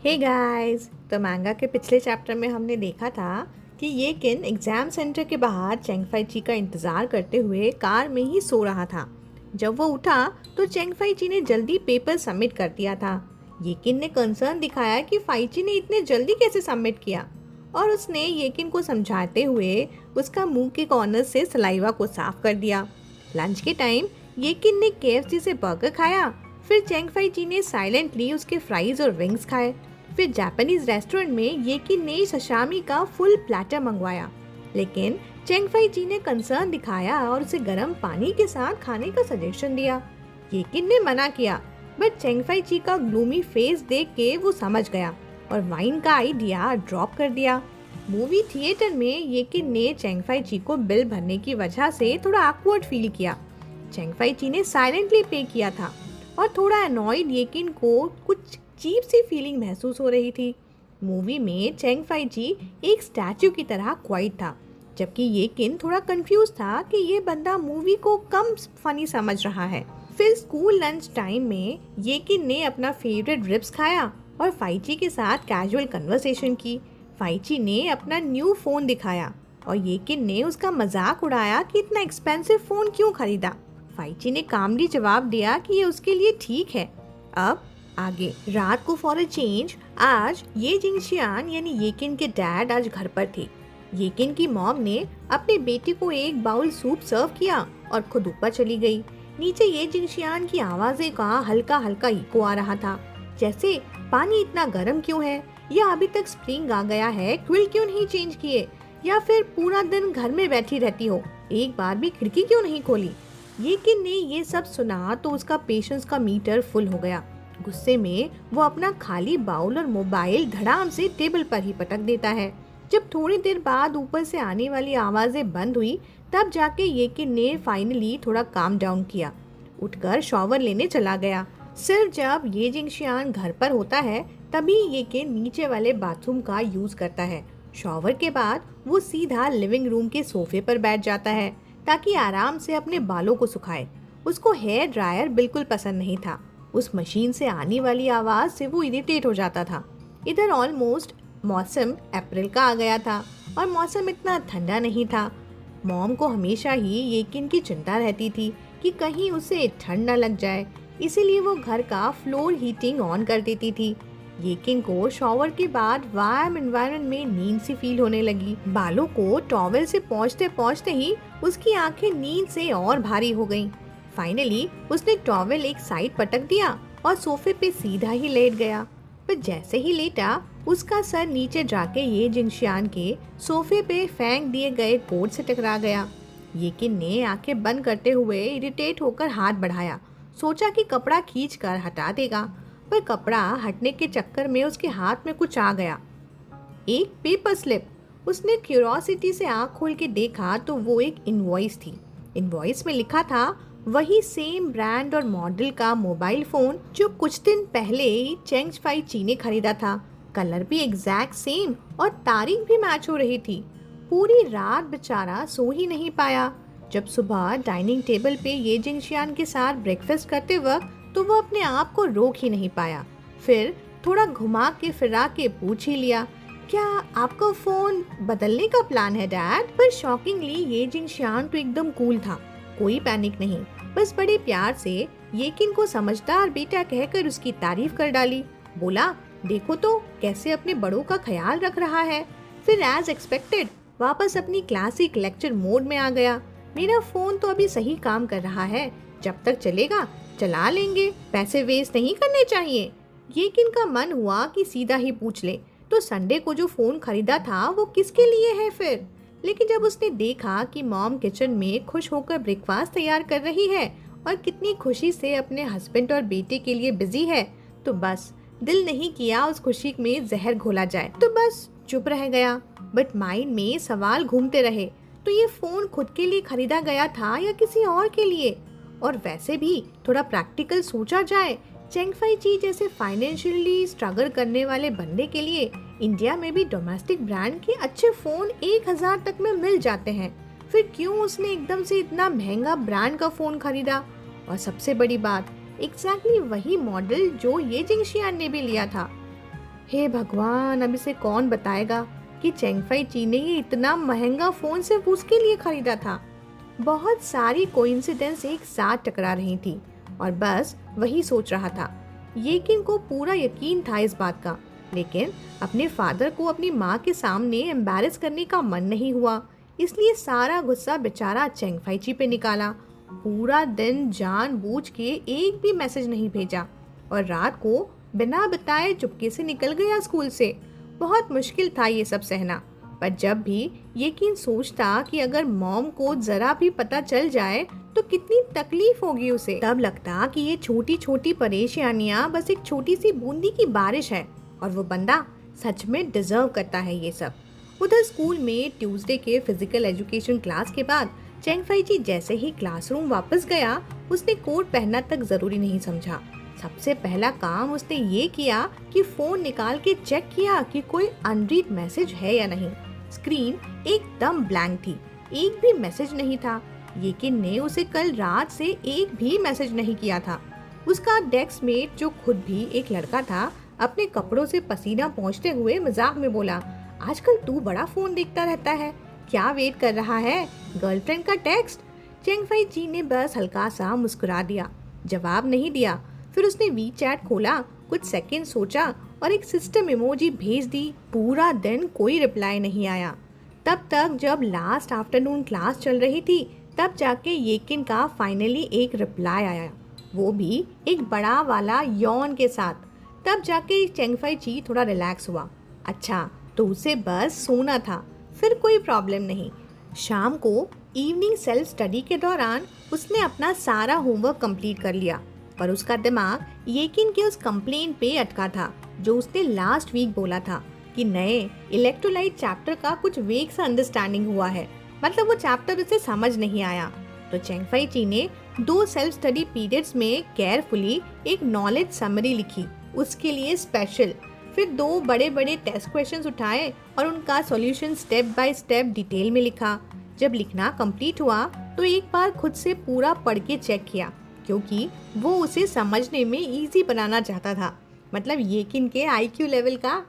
Hey guys, तो मैंगा के पिछले चैप्टर में हमने देखा था कि ये किन एग्ज़ाम सेंटर के बाहर चेंगफाई ची का इंतज़ार करते हुए कार में ही सो रहा था। जब वो उठा तो चेंगफाई ची ने जल्दी पेपर सबमिट कर दिया था। ये किन ने कंसर्न दिखाया कि फाइची ने इतने जल्दी कैसे सबमिट किया, और उसने येकिन को समझाते हुए उसका मुंह के कॉर्नर से सलाइवा को साफ कर दिया। लंच के टाइम येकिन ने केएफसी से बर्गर खाया, फिर चेंगफाई ची ने साइलेंटली उसके फ्राइज और विंग्स खाए। फिर जापानीज रेस्टोरेंट में येकिन ने सशामी का फुल प्लेटर मंगवाया, लेकिन चेंगफाई जी ने कंसर्न दिखाया और उसे गर्म पानी के साथ खाने का सजेशन दिया। येकिन ने मना किया, बट चेंगफाई जी का ग्लूमी फेस देख के वो समझ गया और वाइन का आइडिया ड्रॉप कर दिया। मूवी थिएटर में येकिन ने चेंगफाई जी को बिल भरने की वजह से थोड़ा ऑकवर्ड फील किया। चेंगफाई जी ने साइलेंटली पे किया था और थोड़ा अनॉयड येकिन को कुछ अजीब सी फीलिंग महसूस हो रही थी। मूवी में चेंगफाई जी एक स्टैचू की तरह क्वाइट था, जबकि येकिन थोड़ा कंफ्यूज था कि ये बंदा मूवी को कम फनी समझ रहा है। फिर स्कूल लंच टाइम में येकिन ने अपना फेवरेट रिब्स खाया और फाइची के साथ कैजुअल कन्वर्सेशन की। फाइची ने अपना न्यू फोन दिखाया और येकिन ने उसका मजाक उड़ाया कि इतना एक्सपेंसिव फोन क्यों खरीदा। फाइची ने कामली जवाब दिया कि ये उसके लिए ठीक है। अब आगे रात को फॉर अ चेंज आज ये जिंगशियान यानी येकिन के डैड आज घर पर थे। येकिन की मॉम ने अपने बेटे को एक बाउल सूप सर्व किया और खुद ऊपर चली गई। नीचे ये जिंगशियान की आवाजें का हल्का हल्का इको आ रहा था, जैसे पानी इतना गर्म क्यों है, या अभी तक स्प्रिंग आ गया है, क्विल क्यों नहीं चेंज किए, या फिर पूरा दिन घर में बैठी रहती हो, एक बार भी खिड़की क्यों नहीं खोली। येकिन ने ये सब सुना तो उसका पेशेंस का मीटर फुल हो गया। गुस्से में वो अपना खाली बाउल और मोबाइल धड़ाम से टेबल पर ही पटक देता है। जब थोड़ी देर बाद ऊपर से आने वाली आवाजें बंद हुई, तब जाके येकिन ने फाइनली थोड़ा काम डाउन किया। उठकर शॉवर लेने चला गया। सिर्फ जब ये जिंगशियान घर पर होता है तभी येकिन नीचे वाले बाथरूम का यूज करता है। शॉवर के बाद वो सीधा लिविंग रूम के सोफे पर बैठ जाता है ताकि आराम से अपने बालों को सुखाए। उसको हेयर ड्रायर बिल्कुल पसंद नहीं था। उस मशीन से आने वाली आवाज से वो इरिटेट हो जाता था। इधर ऑलमोस्ट मौसम अप्रैल का आ गया था और मौसम इतना ठंडा नहीं था। मॉम को हमेशा ही येकिन की चिंता रहती थी कि कहीं उसे ठंड न लग जाए, इसीलिए वो घर का फ्लोर हीटिंग ऑन कर देती थी। येकिन को शॉवर के बाद वार्म एनवायरनमेंट में नींद सी फील होने लगी। बालों को टॉवेल से पोंछते पोंछते ही उसकी आंखें नींद से और भारी हो गईं। फाइनली उसने टॉवेल एक साइड पटक दिया और सोफे पे सीधा ही लेट गया। पर जैसे ही लेटा उसका सर नीचे जाके ये जिंगशियान के सोफे पे फेंक दिए गए कोट से टकरा गया। येकिन ने आंखें बंद करते हुए इरिटेट होकर हाथ बढ़ाया। सोचा कि कपड़ा खींच कर हटा देगा, पर कपड़ा हटने के चक्कर में उसके हाथ में कुछ आ गया, एक पेपर स्लिप। उसने क्यूरोसिटी से आंख खोल के देखा तो वो एक इनवॉइस थी। इनवॉइस में लिखा था वही सेम ब्रांड और मॉडल का मोबाइल फोन जो कुछ दिन पहले ही चेंगफाई ची ने खरीदा था। कलर भी एग्जैक्ट सेम और तारीख भी मैच हो रही थी। पूरी रात बेचारा सो ही नहीं पाया। जब सुबह डाइनिंग टेबल पे ये जिंगशियान के साथ ब्रेकफास्ट करते वक्त तो वो अपने आप को रोक ही नहीं पाया। फिर थोड़ा घुमा के फिरा के पूछ ही लिया, क्या आपका फोन बदलने का प्लान है डैड? पर शॉकिंगली ये जिंगशियान तो एकदम कूल था, कोई पैनिक नहीं, बस बड़े प्यार से येकिन को समझदार बेटा कहकर उसकी तारीफ कर डाली। बोला, देखो तो कैसे अपने बड़ों का ख्याल रख रहा है। फिर एज एक्सपेक्टेड वापस अपनी क्लासिक लेक्चर मोड में आ गया। मेरा फोन तो अभी सही काम कर रहा है, जब तक चलेगा चला लेंगे, पैसे वेस्ट नहीं करने चाहिए। येकिन का मन हुआ कि सीधा ही पूछ ले, तो संडे को जो फोन खरीदा था वो किसके लिए है फिर? लेकिन जब उसने देखा कि मॉम किचन में खुश होकर ब्रेकफास्ट तैयार कर रही है और कितनी खुशी से अपने हस्बैंड और बेटे के लिए बिजी है, तो बस दिल नहीं किया उस खुशी में जहर घोला जाए, तो बस चुप रह गया। बट माइंड में सवाल घूमते रहे, तो ये फोन खुद के लिए खरीदा गया था या किसी और के लिए? और वैसे भी थोड़ा प्रैक्टिकल सोचा जाए, चेंगफाई ची जैसे फाइनेंशियली स्ट्रगल करने वाले बंदे के लिए इंडिया में भी डोमेस्टिक ब्रांड के अच्छे फोन 1000 तक में मिल जाते हैं। फिर क्यों उसने एकदम से इतना महंगा ब्रांड का फोन खरीदा? और सबसे बड़ी बात, एग्जैक्टली वही मॉडल जो ये जिंगशियान ने भी लिया था। हे भगवान, अब इसे कौन बताएगा कि चेंगफाई ची ने ये इतना महंगा फोन सिर्फ उसके लिए खरीदा था। बहुत सारी कोइंसिडेंस एक साथ टकरा रही थी और बस वही सोच रहा था। येकिन को पूरा यकीन था इस बात का, लेकिन अपने फादर को अपनी माँ के सामने एम्बैरेस करने का मन नहीं हुआ, इसलिए सारा गुस्सा बेचारा चेंगफाई ची पे निकाला। पूरा दिन जानबूझ के एक भी मैसेज नहीं भेजा और रात को बिना बताए चुपके से निकल गया स्कूल से। बहुत मुश्किल था ये सब सहना, पर जब भी येकिन सोचता कि अगर मॉम को जरा भी पता चल जाए तो कितनी तकलीफ होगी उसे, तब लगता कि ये छोटी छोटी परेशानियां बस एक छोटी सी बूंदी की बारिश है और वो बंदा सच में डिजर्व करता है ये सब। उधर स्कूल में ट्यूसडे के फिजिकल एजुकेशन क्लास के बाद चेंगफाई जी जैसे ही क्लासरूम वापस गया, उसने कोट पहनना तक जरूरी नहीं समझा। सबसे पहला काम उसने ये किया कि फोन निकाल के चेक किया कि कोई अनरीड मैसेज है या नहीं। स्क्रीन एकदम ब्लैंक थी, एक भी मैसेज नहीं था। येकिन ने उसे कल रात से एक भी मैसेज नहीं किया था। उसका डेस्क मेट जो खुद भी एक लड़का था, अपने कपड़ों से पसीना पोंछते हुए मजाक में बोला, आजकल तू बड़ा फोन देखता रहता है, क्या वेट कर रहा है, गर्लफ्रेंड का टेक्स्ट? चेंगफाई जी ने बस हल्का सा मुस्कुरा दिया, जवाब नहीं दिया। फिर उसने वी चैट खोला, कुछ सेकंड सोचा और एक सिस्टम इमोजी भेज दी। पूरा दिन कोई रिप्लाई नहीं आया। तब तक जब लास्ट आफ्टरनून क्लास चल रही थी, तब जाके येकिन का फाइनली एक रिप्लाई आया, वो भी एक बड़ा वाला यौन के साथ। तब जाके चेंगफाई ची थोड़ा रिलैक्स हुआ। अच्छा, तो उसे बस सोना था, फिर कोई प्रॉब्लम नहीं। शाम को इवनिंग सेल्फ स्टडी के दौरान उसने अपना सारा होमवर्क कंप्लीट कर लिया, पर उसका दिमाग येकिन के उस कंप्लेंट पे अटका था जो उसने लास्ट वीक बोला था कि नए इलेक्ट्रोलाइट चैप्टर का कुछ वेग सा अंडरस्टैंडिंग हुआ है, मतलब वो चैप्टर उसे समझ नहीं आया। तो चेंगफाई ची ने 2 सेल्फ स्टडी पीरियड्स में केयरफुली एक नॉलेज समरी लिखी, उसके लिए स्पेशल। फिर 2 बड़े बड़े टेस्ट क्वेश्चंस उठाए और उनका solution step by step detail में लिखा। जब लिखना कंप्लीट हुआ तो एक बार खुद से पूरा पढ़ के चेक किया, क्योंकि वो उसे समझने में इजी बनाना चाहता था, मतलब येकिन के आईक्यू लेवल का।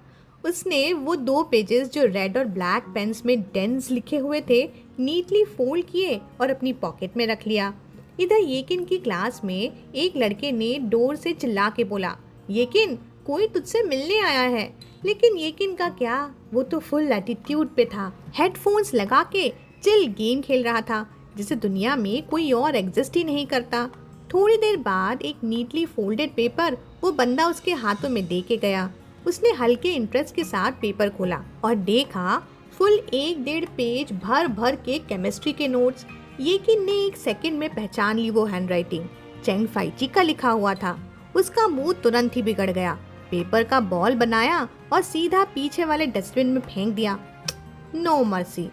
उसने वो 2 पेजेस जो रेड और ब्लैक पेन्स में डेंस लिखे हुए थे नीटली फोल्ड किए और अपनी पॉकेट में रख लिया। इधर येकिन की क्लास में एक लड़के ने डोर से चिल्ला के बोला, येकिन कोई तुझसे मिलने आया है। लेकिन येकिन का क्या, वो तो फुल एटीट्यूड पे था, हेडफोन्स लगा के चिल गेम खेल रहा था जिसे दुनिया में कोई और एग्जिस्ट ही नहीं करता। थोड़ी देर बाद एक नीटली फोल्डेड पेपर वो बंदा उसके हाथों में दे के गया। उसने हल्के इंटरेस्ट के साथ पेपर खोला और देखा फुल 1-1.5 पेज भर भर के केमिस्ट्री के नोट्स। येकिन ने एक सेकंड में पहचान ली वो हैंडराइटिंग, चेंगफाई ची का लिखा हुआ था। उसका मुंह तुरंत ही बिगड़ गया, पेपर का बॉल बनाया और सीधा पीछे वाले डस्टबिन में फेंक दिया। No mercy.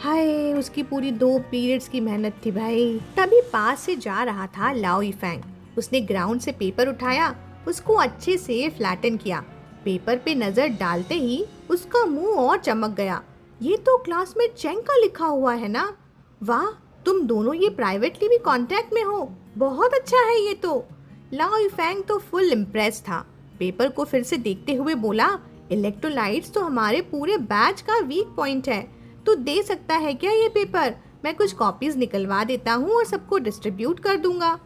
हाय, उसकी पूरी 2 पीरियड्स की मेहनत थी भाई। तभी पास से जा रहा था लाओ यीफेंग। उसने ग्राउंड से पेपर उठाया, उसको अच्छे से फ्लैटन किया। पेपर पे नजर डालते ही उसका मुंह और चमक गया। ये तो क्लासमेट चेंग का लिखा हुआ है ना? वाह, तुम दोनों ये प्राइवेटली भी कांटेक्ट में हो, बहुत अच्छा है ये तो। लाओ यीफेंग तो फुल इम्प्रेस था। पेपर को फिर से देखते हुए बोला, इलेक्ट्रोलाइट्स तो हमारे पूरे बैच का वीक पॉइंट है, तू दे सकता है क्या ये पेपर? मैं कुछ कॉपीज निकलवा देता हूँ और सबको डिस्ट्रीब्यूट कर दूंगा।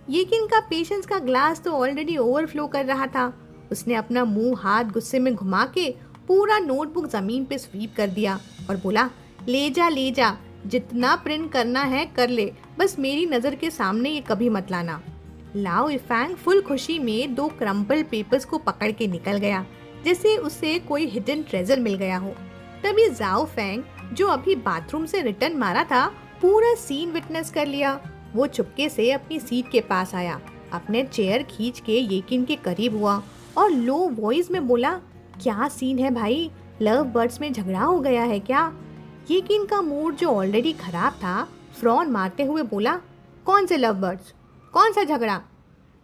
येकिन का पेशेंस का ग्लास तो ऑलरेडी ओवरफ्लो कर रहा था। उसने अपना मुंह हाथ गुस्से में घुमा के पूरा नोटबुक जमीन पे स्वीप कर दिया और बोला, ले जा, जितना प्रिंट करना है कर ले, बस मेरी नज़र के सामने ये कभी मत लाना। लाओ यीफेंग फुल खुशी में 2 क्रम्पल पेपर्स को पकड़ के निकल गया, जैसे उसे कोई हिडन ट्रेजर मिल गया हो। तभी जाओ फेंग, जो अभी बाथरूम से रिटर्न मारा था, पूरा सीन विटनेस कर लिया। वो चुपके से अपनी सीट के पास आया, अपने चेयर खींच के येकिन के करीब हुआ और लो वॉइस में बोला, क्या सीन है भाई, लव बर्ड्स में झगड़ा हो गया है क्या? येकिन का मूड जो ऑलरेडी खराब था फ्रॉन मारते हुए बोला, कौन से लव बर्ड्स, कौन सा झगड़ा?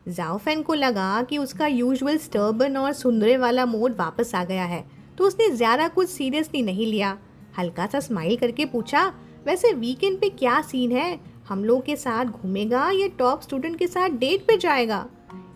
जाओफेन को लगा कि उसका यूजुअल स्टर्बन और सुंदरे वाला मोड वापस आ गया है, तो उसने ज़्यादा कुछ सीरियसली नहीं लिया। हल्का सा स्माइल करके पूछा, वैसे वीकेंड पे क्या सीन है, हम लोग के साथ घूमेगा या टॉप स्टूडेंट के साथ डेट पे जाएगा?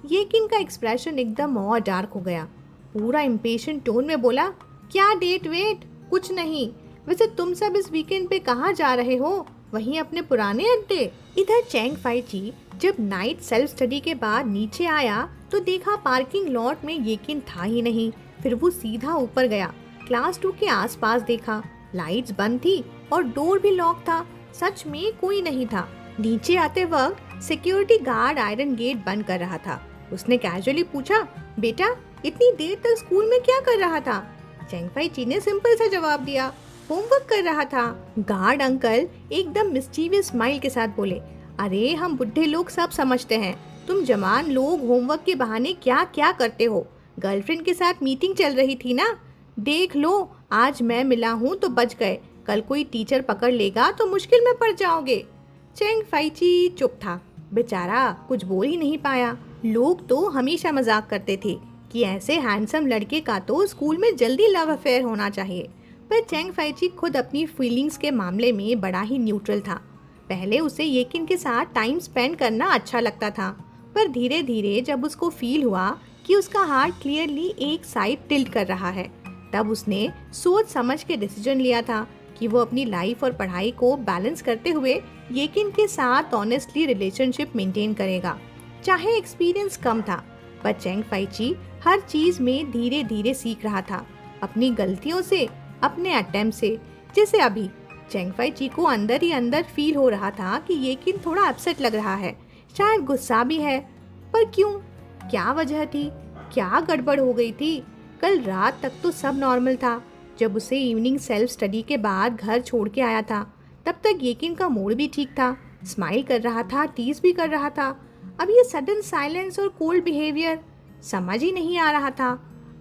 येकिन का एक्सप्रेशन एकदम और डार्क हो गया। पूरा इम्पेशेंट टोन में बोला, क्या डेट वेट? कुछ नहीं। वैसे तुम सब इस वीकेंड पे कहाँ जा रहे हो? वहीं अपने पुराने अड्डे? इधर चैंग फाई ची जब नाइट सेल्फ स्टडी के बाद नीचे आया तो देखा पार्किंग लॉट में येकिन था ही नहीं। फिर वो सीधा ऊपर गया, क्लास 2 के आसपास देखा, लाइट्स बंद थी और डोर भी लॉक था। सच में कोई नहीं था। नीचे आते वक्त सिक्योरिटी गार्ड आयरन गेट बंद कर रहा था। उसने कैजुअली पूछा, बेटा इतनी देर तक स्कूल में क्या कर रहा था? चैंग फाई ची ने सिंपल सा जवाब दिया, होमवर्क कर रहा था। गार्ड अंकल एकदम मिस्चीवियस स्माइल के साथ बोले, अरे हम बुढ़े लोग सब समझते हैं, तुम जवान लोग होमवर्क के बहाने क्या क्या करते हो। गर्लफ्रेंड के साथ मीटिंग चल रही थी ना। देख लो, आज मैं मिला हूँ तो बच गए, कल कोई टीचर पकड़ लेगा तो मुश्किल में पड़ जाओगे। चैंग फाई ची चुप था, बेचारा कुछ बोल ही नहीं पाया। लोग तो हमेशा मजाक करते थे कि ऐसे हैंडसम लड़के का तो स्कूल में जल्दी लव अफेयर होना चाहिए, पर चैंग फाई ची खुद अपनी फीलिंग्स के मामले में बड़ा ही न्यूट्रल था। पहले उसे येकिन के साथ टाइम स्पेंड करना अच्छा लगता था, पर धीरे धीरे जब उसको फील हुआ कि उसका हार्ट क्लियरली एक साइड टिल्ट कर रहा है, तब उसने सोच समझ के डिसीजन लिया था कि वो अपनी लाइफ और पढ़ाई को बैलेंस करते हुए येकिन के साथ ऑनेस्टली रिलेशनशिप मेंटेन करेगा। चाहे एक्सपीरियंस कम था, पर चैंग फाई ची हर चीज में धीरे धीरे सीख रहा था, अपनी गलतियों से, अपने अटेम्प्ट से। जैसे अभी चैंग फाई ची को अंदर ही अंदर फील हो रहा था कि येकिन थोड़ा अपसेट लग रहा है, शायद गुस्सा भी है, पर क्यों? क्या वजह थी? क्या गड़बड़ हो गई थी? कल रात तक तो सब नॉर्मल था। जब उसे इवनिंग सेल्फ स्टडी के बाद घर छोड़ के आया था, तब तक येकिन का मूड भी ठीक था, स्माइल कर रहा था, टीज भी कर रहा था। अब ये सडन साइलेंस और कोल्ड बिहेवियर समझ ही नहीं आ रहा था।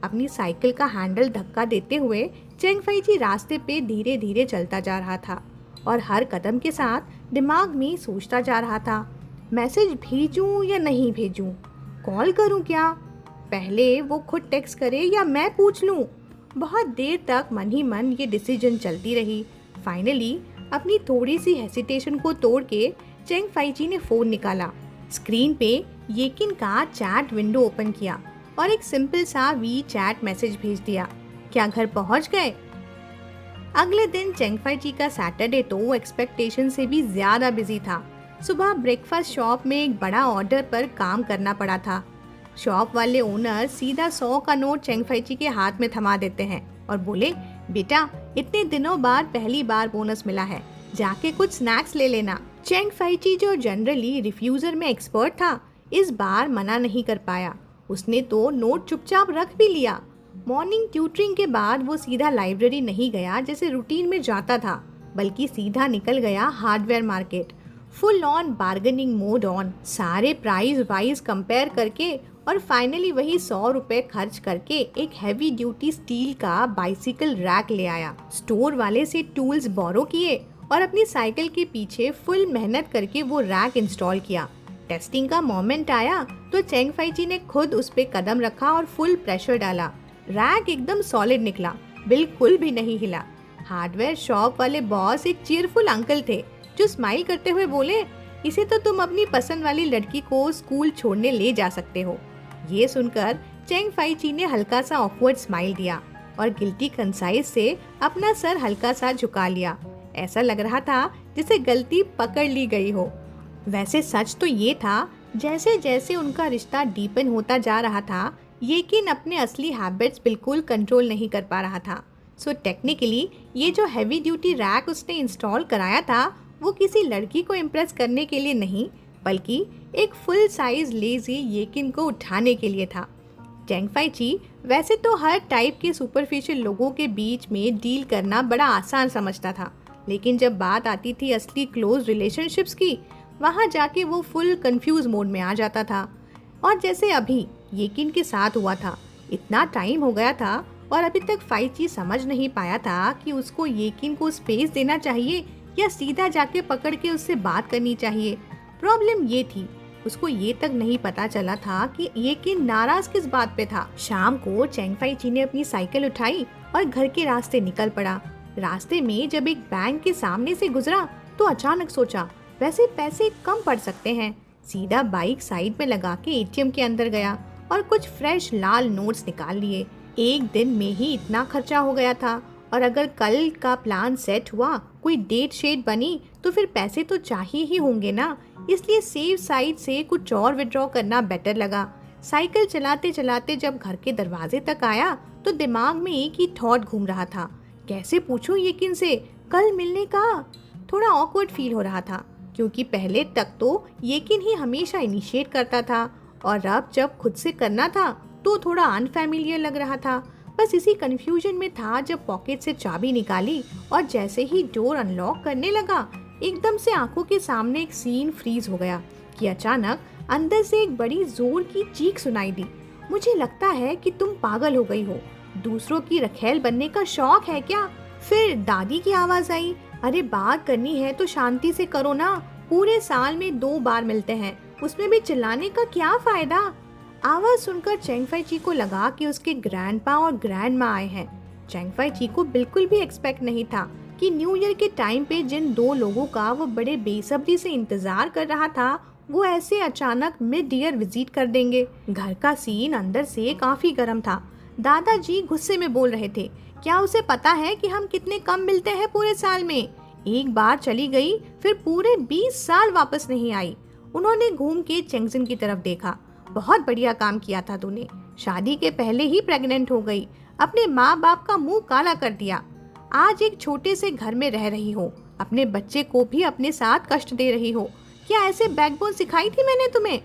अपनी साइकिल का हैंडल धक्का देते हुए चैंग फाई ची रास्ते पे धीरे धीरे चलता जा रहा था और हर कदम के साथ दिमाग में सोचता जा रहा था, मैसेज भेजूं या नहीं भेजूं, कॉल करूं क्या, पहले वो खुद टेक्स्ट करे या मैं पूछ लूं। बहुत देर तक मन ही मन ये डिसीजन चलती रही। फाइनली अपनी थोड़ी सी हेसिटेशन को तोड़ के चैंग फाई ची ने फोन निकाला, स्क्रीन पे येकिन का चैट विंडो ओपन किया और एक सिंपल सा वी चैट मैसेज भेज दिया, क्या घर पहुंच गए? अगले दिन चैंग फाई ची का सैटरडे तो एक्सपेक्टेशन से भी ज्यादा बिजी था। सुबह ब्रेकफास्ट शॉप में एक बड़ा ऑर्डर पर काम करना पड़ा था। शॉप वाले ओनर सीधा 100 का नोट चैंग फाई ची के हाथ में थमा देते हैं और बोले, बेटा इतने दिनों बाद पहली बार बोनस मिला है, जाके कुछ स्नैक्स ले लेना। चैंग फाई ची जो जनरली रिफ्यूजर में एक्सपर्ट था, इस बार मना नहीं कर पाया। उसने तो नोट चुपचाप रख भी लिया। मॉर्निंग ट्यूटरिंग के बाद वो सीधा लाइब्रेरी नहीं गया जैसे रूटीन में जाता था, बल्कि सीधा निकल गया hardware market. Full on bargaining mode on, सारे प्राइस वाइज कंपेयर करके और फाइनली वही 100 रुपए खर्च करके एक हैवी ड्यूटी स्टील का बाइसिकल रैक ले आया। स्टोर वाले से टूल्स बोरो किए और अपनी साइकिल के पीछे फुल मेहनत करके वो रैक इंस्टॉल किया। टेस्टिंग का मोमेंट आया तो चैंग फाई ची ने खुद उस पे कदम रखा और फुल प्रेशर डाला। रैक एकदम सॉलिड निकला, बिल्कुल भी नहीं हिला। हार्डवेयर शॉप वाले बॉस एक चीयरफुल अंकल थे जो स्माइल करते हुए बोले, इसे तो तुम अपनी पसंद वाली लड़की को स्कूल छोड़ने ले जा सकते हो। ये सुनकर चैंग फाई ची ने हल्का सा ऑकवर्ड स्माइल दिया और गिल्टी कंसाइज से अपना सर हल्का सा झुका लिया। ऐसा लग रहा था जैसे गलती पकड़ ली गई हो। वैसे सच तो ये था, जैसे जैसे उनका रिश्ता डीपन होता जा रहा था, येकिन अपने असली हैबिट्स बिल्कुल कंट्रोल नहीं कर पा रहा था। सो टेक्निकली ये जो हैवी ड्यूटी रैक उसने इंस्टॉल कराया था, वो किसी लड़की को इम्प्रेस करने के लिए नहीं, बल्कि एक फुल साइज लेजी येकिन को उठाने के लिए था। चैंग फाई ची वैसे तो हर टाइप के सुपरफिशियल लोगों के बीच में डील करना बड़ा आसान समझता था, लेकिन जब बात आती थी असली क्लोज रिलेशनशिप्स की, वहाँ जाके वो फुल कंफ्यूज मोड में आ जाता था। और जैसे अभी येकिन के साथ हुआ था, इतना टाइम हो गया था और अभी तक फाई ची समझ नहीं पाया था कि उसको येकिन को स्पेस देना चाहिए या सीधा जाके पकड़ के उससे बात करनी चाहिए। प्रॉब्लम ये थी, उसको ये तक नहीं पता चला था कि येकिन नाराज किस बात पे था। शाम को चैंग फाई ची ने अपनी साइकिल उठाई और घर के रास्ते निकल पड़ा। रास्ते में जब एक बैंक के सामने से गुजरा तो अचानक सोचा, वैसे पैसे कम पड़ सकते हैं। सीधा बाइक साइड में लगा के एटीएम के अंदर गया और कुछ फ्रेश लाल नोट्स निकाल लिए। एक दिन में ही इतना खर्चा हो गया था, और अगर कल का प्लान सेट हुआ, कोई डेट शेट बनी, तो फिर पैसे तो चाहिए ही होंगे ना। इसलिए सेफ साइड से कुछ और विड्रॉ करना बेटर लगा। साइकिल चलाते चलाते जब घर के दरवाजे तक आया तो दिमाग में एक ही थॉट घूम रहा था, कैसे पूछूं यकीन से कल मिलने का। थोड़ा ऑकवर्ड फील हो रहा था, क्योंकि पहले तक तो यकीन ही हमेशा इनिशिएट करता था, और अब जब खुद से करना था तो थोड़ा अनफैमिलियर लग रहा था। बस इसी कंफ्यूजन में था जब पॉकेट से चाबी निकाली और जैसे ही डोर अनलॉक करने लगा, एकदम से आंखों के सामने एक सीन फ्रीज हो गया कि अचानक अंदर से एक बड़ी जोर की चीख सुनाई दी। मुझे लगता है कि तुम पागल हो गई हो, दूसरों की रखेल बनने का शौक है क्या? फिर दादी की आवाज आई, अरे बात करनी है तो शांति से करो ना, पूरे साल में 2 बार मिलते हैं, उसमें भी चिल्लाने का क्या फायदा। आवाज सुनकर चेंगफाई ची को लगा कि उसके ग्रैंडपा और ग्रैंड माँ आए हैं। चेंगफाई ची को बिल्कुल भी एक्सपेक्ट नहीं था कि न्यू ईयर के टाइम पे जिन 2 लोगों का वो बड़े बेसब्री से इंतजार कर रहा था, वो ऐसे अचानक मिड ईयर विजिट कर देंगे। घर का सीन अंदर से काफी गर्म था। दादाजी गुस्से में बोल रहे थे, क्या उसे पता है कि हम कितने कम मिलते हैं पूरे साल में? एक बार चली गई फिर पूरे 20 साल वापस नहीं आई। उन्होंने घूम के चेंगजिन की तरफ देखा। बहुत बढ़िया काम किया था तूने, शादी के पहले ही प्रेग्नेंट हो गई, अपने माँ बाप का मुंह काला कर दिया। आज एक छोटे से घर में रह रही हो, अपने बच्चे को भी अपने साथ कष्ट दे रही हो। क्या ऐसे बैकबोन सिखाई थी मैंने तुम्हें?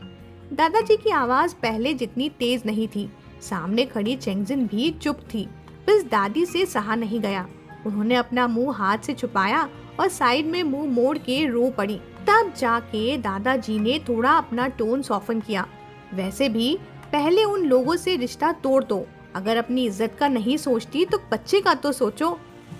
दादाजी की आवाज पहले जितनी तेज नहीं थी। सामने खड़ी चेंगजिन भी चुप थी, बस दादी से सहा नहीं गया। उन्होंने अपना मुंह हाथ से छुपाया और साइड में मुंह मोड़ के रो पड़ी। तब जाके दादाजी ने थोड़ा अपना टोन सॉफ्टन किया, वैसे भी पहले उन लोगों से रिश्ता तोड़ दो। अगर अपनी इज्जत का नहीं सोचती तो बच्चे का तो सोचो।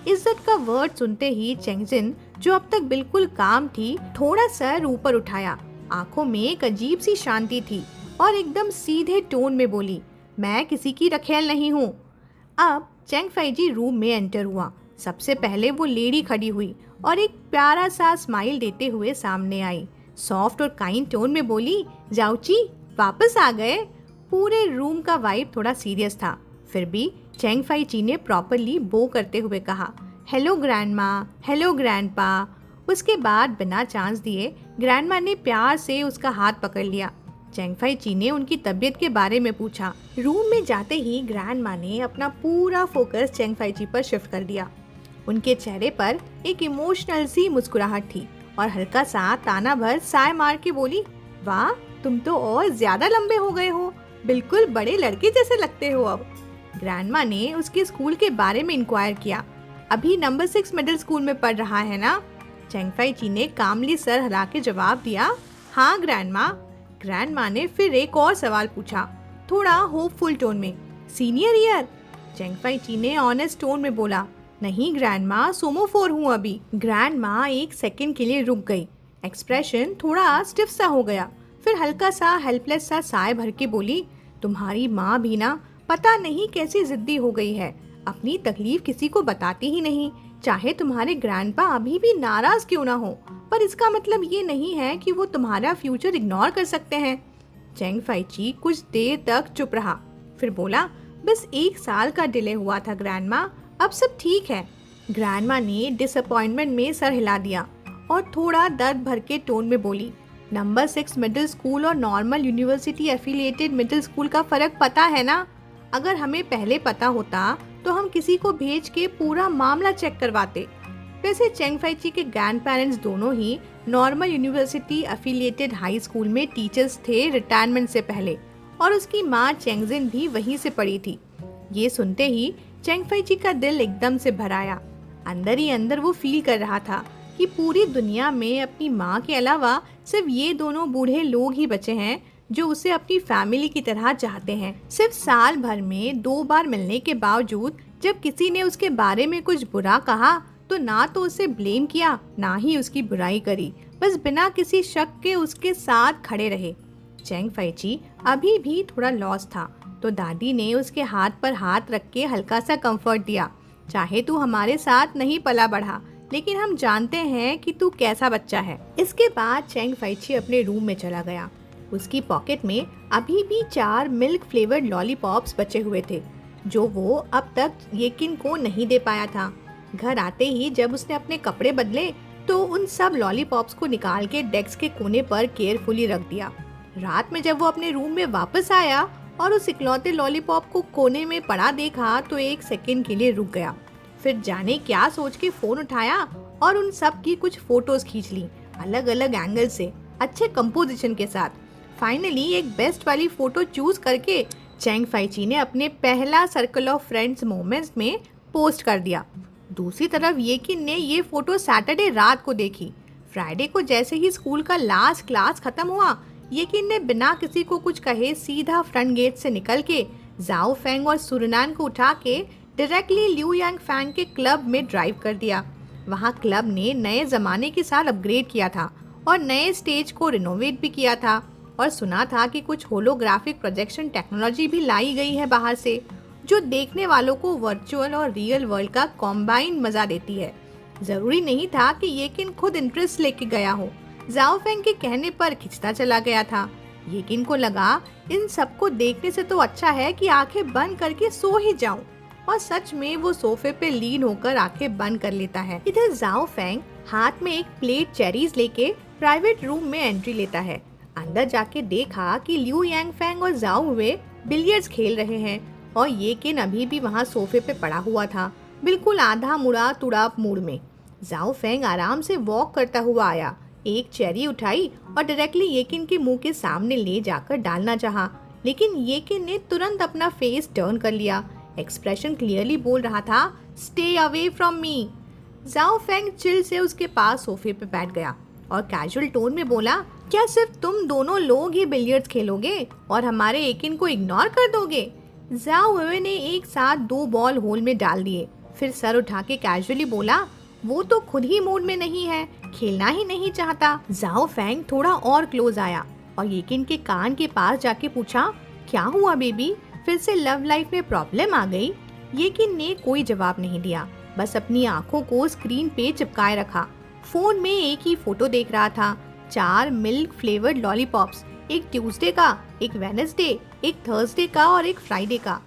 इज्जत का वर्ड सुनते ही चेंगजिन, जो अब तक बिल्कुल काम थी, थोड़ा सर ऊपर उठाया। आंखों में एक अजीब सी शांति थी और एकदम सीधे टोन में बोली, मैं किसी की रखेल नहीं हूँ। अब चेंगफाई जी रूम में एंटर हुआ। सबसे पहले वो लेडी खड़ी हुई और एक प्यारा सा स्माइल देते हुए सामने आई। सॉफ्ट और काइंड टोन में बोली, जाऊची वापस आ गए। पूरे रूम का वाइब थोड़ा सीरियस था, फिर भी चेंगफाई जी ने प्रॉपरली बो करते हुए कहा, हेलो ग्रैंडमा, हेलो ग्रैंडपा। उसके बाद बिना चांस दिए ग्रैंडमा ने प्यार से उसका हाथ पकड़ लिया। चेंगफाई जी ने उनकी तबीयत के बारे में पूछा। रूम में जाते ही ग्रैंडमा ने अपना पूरा फोकस चेंगफाई जी पर शिफ्ट कर दिया। उनके चेहरे पर एक इमोशनल सी मुस्कुराहट थी और हल्का सा ताना भर साय मार के बोली, वाह तुम तो और ज्यादा लंबे हो गए हो, बिल्कुल बड़े लड़के जैसे लगते हो अब। ग्रैंडमा ने उसके स्कूल के बारे में इंक्वायर किया। अभी नंबर 6 मिडिल स्कूल में पढ़ रहा है ना? चेंगफाई जी ने कामली सर हिला के जवाब दिया, हाँ ग्रैंडमा। ग्रैंडमा ने फिर एक और सवाल पूछा, थोड़ा होपफुल टोन में, सीनियर ईयर? चेंगफाई जी ने ऑनेस्ट टोन में बोला, नहीं ग्रैंडमा, सोमो 4 हूँ अभी। ग्रैंडमा एक सेकंड के लिए रुक गई, एक्सप्रेशन थोड़ा स्टिफ सा हो गया, फिर हल्का सा हेल्पलेस सा साय भर के बोली, तुम्हारी माँ भी ना पता नहीं कैसी जिद्दी हो गई है, अपनी तकलीफ किसी को बताती ही नहीं, चाहे तुम्हारे ग्रैंडपा अभी भी नाराज क्यों ना हो, पर इसका मतलब ये नहीं है कि वो तुम्हारा फ्यूचर इग्नोर कर सकते हैं। चेंगफाई जी कुछ देर तक चुप रहा, फिर बोला, बस 1 साल का डिले हुआ था ग्रैंडमा, अब सब ठीक है। ग्रैंडमा ने डिसअपॉइंटमेंट में सर हिला दिया और थोड़ा दर्द भर के टोन में बोली, नंबर 6 मिडिल स्कूल और normal university affiliated middle school का फर्क पता है ना? अगर हमें पहले पता होता तो हम किसी को भेज के पूरा मामला चेक करवाते। वैसे चेंगफाई जी के ग्रैंड पेरेंट्स दोनों ही normal university affiliated high school में टीचर्स थे रिटायरमेंट से पहले, और उसकी माँ चेंगजिन भी वहीं से पढ़ी थी। ये सुनते ही चेंगफाई जी का दिल एकदम से भर आया। अंदर ही अंदर वो फील कर रहा था कि पूरी दुनिया में अपनी माँ के अलावा सिर्फ ये दोनों बूढ़े लोग ही बचे हैं जो उसे अपनी फैमिली की तरह चाहते हैं। सिर्फ साल भर में 2 बार मिलने के बावजूद जब किसी ने उसके बारे में कुछ बुरा कहा तो ना तो उसे ब्लेम किया, ना ही उसकी बुराई करी, बस बिना किसी शक के उसके साथ खड़े रहे। चेंगफाई जी अभी भी थोड़ा लॉस था, तो दादी ने उसके हाथ पर हाथ रख के हल्का सा कंफर्ट दिया, चाहे तू हमारे साथ नहीं पला बढ़ा, लेकिन हम जानते हैं कि तू कैसा बच्चा है। इसके बाद चेंगफाई जी अपने रूम में चला गया। उसकी पॉकेट में अभी भी 4 मिल्क फ्लेवर्ड लॉलीपॉप्स बचे हुए थे। जो वो अब तक येकिन को नहीं दे पाया था। घर आते ही जब उसने अपने कपड़े बदले तो उन सब लॉलीपॉप्स को निकाल के डेस्क के कोने पर केयरफुली रख दिया। रात में जब वो अपने रूम में वापस आया और उस इकलौते लॉलीपॉप को कोने में पड़ा देखा तो एक सेकंड के लिए रुक गया। फिर जाने क्या सोच के फोन उठाया और उन सब की कुछ फोटोज खींच ली, अलग अलग एंगल से, अच्छे कंपोजिशन के साथ। फाइनली एक बेस्ट वाली फोटो चूज करके चैंग फाइची ने अपने पहला सर्कल ऑफ फ्रेंड्स मोमेंट्स में पोस्ट कर दिया। दूसरी तरफ येकिन ने ये फोटो सैटरडे रात को देखी। फ्राइडे को जैसे ही स्कूल का लास्ट क्लास खत्म हुआ, येकिन ने बिना किसी को कुछ कहे सीधा फ्रंट गेट से निकल के जाओ फेंग और सुरनान को उठा के डायरेक्टली लियू यांग फैंग के क्लब में ड्राइव कर दिया। वहाँ क्लब ने नए ज़माने के साथ अपग्रेड किया था और नए स्टेज को रिनोवेट भी किया था, और सुना था कि कुछ होलोग्राफिक प्रोजेक्शन टेक्नोलॉजी भी लाई गई है बाहर से, जो देखने वालों को वर्चुअल और रियल वर्ल्ड का कॉम्बाइन मज़ा देती है। ज़रूरी नहीं था कि येकिन खुद इंटरेस्ट लेके गया हो, जाओ फेंग के कहने पर खिंचता चला गया था। येकिन को लगा इन सबको देखने से तो अच्छा है कि आंखें बंद करके सो ही जाऊं, और सच में वो सोफे पे लीन होकर आंखें बंद कर लेता है। इधर जाओ फेंग हाथ में एक प्लेट चेरीज लेके प्राइवेट रूम में एंट्री लेता है। अंदर जाके देखा कि लियू यांग फैंग और जाओ हुए बिलियर्ड्स खेल रहे हैं और येकिन अभी भी वहाँ सोफे पे पड़ा हुआ था, बिल्कुल आधा मुड़ा तुड़ा मूड में। जाओ फेंग आराम से वॉक करता हुआ आया, एक चेरी उठाई और डायरेक्टली येकिन के मुंह के सामने ले जाकर डालना चाहा, लेकिन येकिन ने तुरंत अपना फेस टर्न कर लिया। एक्सप्रेशन क्लियरली बोल रहा था, स्टे अवे फ्रॉम मी। जाओ फेंग चिल से उसके पास सोफे पे बैठ गया और कैजुअल टोन में बोला, क्या सिर्फ तुम दोनों लोग ही बिलियर्ड्स खेलोगे और हमारे येकिन को इग्नोर कर दोगे? जाओ हुए ने एक साथ 2 बॉल होल में डाल दिए, फिर सर उठा के कैजुअली बोला, वो तो खुद ही मूड में नहीं है, खेलना ही नहीं चाहता। जाओ फेंग थोड़ा और क्लोज आया और येकिन के कान के पास जाके पूछा, क्या हुआ बेबी, फिर से लव लाइफ में प्रॉब्लम आ गई? येकिन ने कोई जवाब नहीं दिया, बस अपनी आंखों को स्क्रीन पे चिपकाए रखा। फोन में एक ही फोटो देख रहा था, 4 मिल्क फ्लेवर्ड लॉलीपॉप्स, एक ट्यूसडे का, एक वेडनेसडे, एक थर्सडे का और एक फ्राइडे का।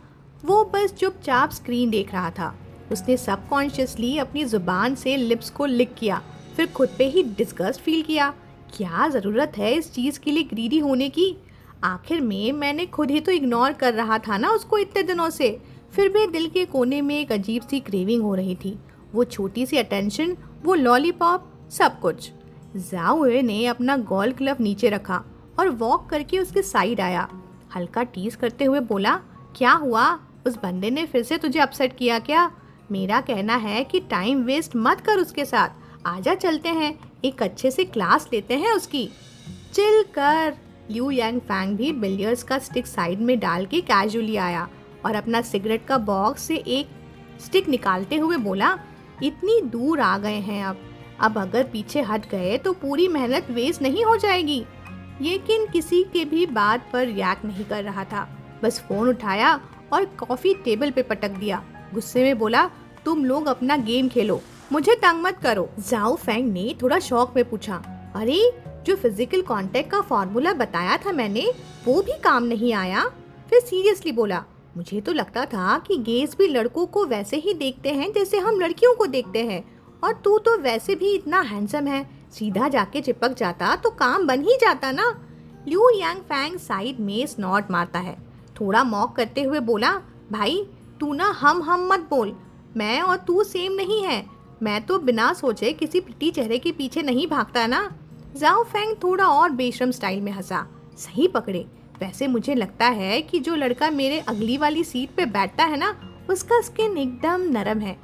वो बस चुपचाप स्क्रीन देख रहा था। उसने सबकॉन्शियसली अपनी जुबान से लिप्स को लिक किया, फिर खुद पे ही डिस्गस्ट फील किया। क्या जरूरत है इस चीज के लिए ग्रीडी होने की? आखिर में मैंने खुद ही तो इग्नोर कर रहा था ना उसको इतने दिनों से। फिर भी दिल के कोने में एक अजीब सी क्रेविंग हो रही थी, वो छोटी सी अटेंशन, वो लॉलीपॉप, सब कुछ। जाओए ने अपना गोल्फ क्लब नीचे रखा और वॉक करके उसके साइड आया, हल्का टीज करते हुए बोला, क्या हुआ, उस बंदे ने फिर से तुझे अपसेट किया क्या? मेरा कहना है कि टाइम वेस्ट मत कर उसके साथ, आजा चलते हैं, एक अच्छे से क्लास लेते हैं उसकी। चिल कर। लियू यांग फैंग भी बिलियर्ड्स का स्टिक साइड में डाल के कैजुअली आया और अपना सिगरेट का बॉक्स से एक स्टिक निकालते हुए बोला, इतनी दूर आ गए हैं अब अगर पीछे हट गए तो पूरी मेहनत वेस्ट नहीं हो जाएगी। लेकिन किसी के भी बात पर रिएक्ट नहीं कर रहा था, बस फोन उठाया और कॉफी टेबल पे पटक दिया। गुस्से में बोला, तुम लोग अपना गेम खेलो, मुझे तंग मत करो। जाओ फेंग ने थोड़ा शौक में पूछा, अरे जो फिजिकल कांटेक्ट का फॉर्मूला बताया था मैंने, वो भी काम नहीं आया? फिर सीरियसली बोला, मुझे तो लगता था कि गेज भी लड़कों को वैसे ही देखते हैं जैसे हम लड़कियों को देखते हैं, और तू तो वैसे भी इतना हैंडसम है, सीधा जाके चिपक जाता तो काम बन ही जाता ना। लियू यांग फैंग साइड में स्नॉट मारता है, थोड़ा मॉक करते हुए बोला, भाई तू ना हम मत बोल, मैं और तू सेम नहीं है, मैं तो बिना सोचे किसी प्रिटी चेहरे के पीछे नहीं भागता ना। जाओ फेंग थोड़ा और बेशरम स्टाइल में हंसा, सही पकड़े, वैसे मुझे लगता है कि जो लड़का मेरे अगली वाली सीट पे बैठता है ना, उसका स्किन एकदम नरम है,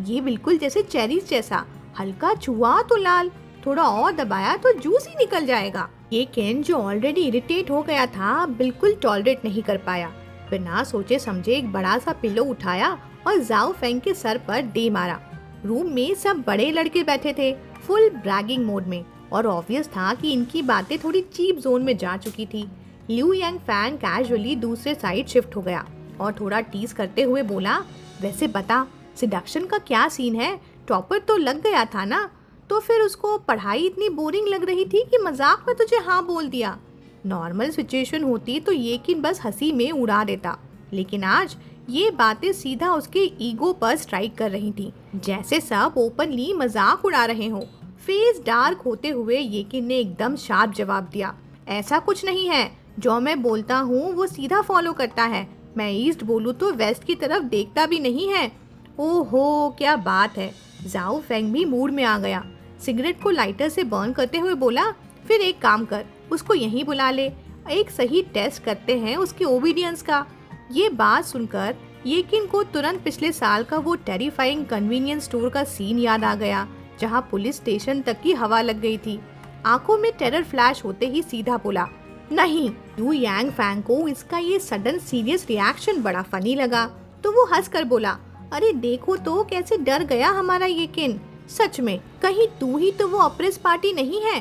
ये बिल्कुल जैसे चेरीज जैसा, हल्का छुआ तो लाल, थोड़ा और दबाया तो जूस ही निकल जाएगा। ये केन जो ऑलरेडी इरिटेट हो गया था बिल्कुल टॉलरेट नहीं कर पाया, बिना सोचे समझे एक बड़ा सा पिलो उठाया और जाओ फेंग के सर पर दे मारा। रूम में सब बड़े लड़के बैठे थे, फुल ब्रैगिंग मोड में, और ऑब्वियस था कि इनकी बातें थोड़ी चीप जोन में जा चुकी थी। लियू यांग फैंग कैजुअली दूसरे साइड शिफ्ट हो गया और थोड़ा टीज करते हुए बोला, वैसे बता सिडक्शन का क्या सीन है, टॉपर तो लग गया था ना, तो फिर उसको पढ़ाई इतनी बोरिंग लग रही थी कि मजाक में तुझे हाँ बोल दिया। नॉर्मल सिचुएशन होती तो येकिन बस हंसी में उड़ा देता, लेकिन आज ये बातें सीधा उसके ईगो पर स्ट्राइक कर रही थी, जैसे सब ओपनली मजाक उड़ा रहे हो। फेस डार्क होते हुए येकिन ने एकदम शार्प जवाब दिया, ऐसा कुछ नहीं है, जो मैं बोलता हूँ वो सीधा फॉलो करता है। मैं ईस्ट बोलूँ तो वेस्ट की तरफ देखता भी नहीं है। ओहो क्या बात है। जाओ फेंग भी मूड में आ गया। सिगरेट को लाइटर से बर्न करते हुए बोला, फिर एक काम कर, उसको यहीं बुला ले, एक सही टेस्ट करते हैं उसकी ओबीडियंस का। ये बात सुनकर येकिन को तुरंत पिछले साल का वो टेरिफाइंग कन्वीनियंस स्टोर का सीन याद आ गया, जहाँ पुलिस स्टेशन तक की हवा लग गई थी। आंखों में टेरर फ्लैश होते ही सीधा बोला, नहीं। यू यांग फैंग को इसका ये सडन सीरियस रिएक्शन बड़ा फनी लगा, तो वो हंस कर बोला, अरे देखो तो कैसे डर गया हमारा येकिन। सच में कहीं तू ही तो वो ऑप्रेस पार्टी नहीं है।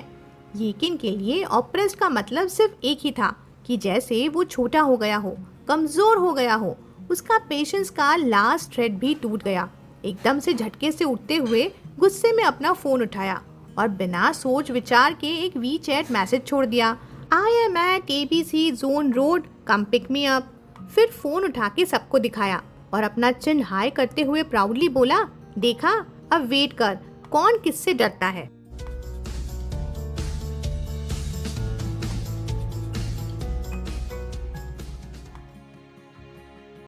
येकिन के लिए ऑप्रेस का मतलब सिर्फ एक ही था कि जैसे वो छोटा हो गया हो, कमजोर हो गया हो। उसका पेशेंस का लास्ट थ्रेड भी टूट गया। एकदम से झटके से उठते हुए गुस्से में अपना फोन उठाया और बिना सोच विचार के एक वीचैट मैसेज छोड़ दिया, I am at ABC zone road, come pick me up. फिर फोन उठा के सबको दिखाया और अपना चिन्ह हाई करते हुए प्राउडली बोला, देखा, अब वेट कर, कौन किससे डरता है।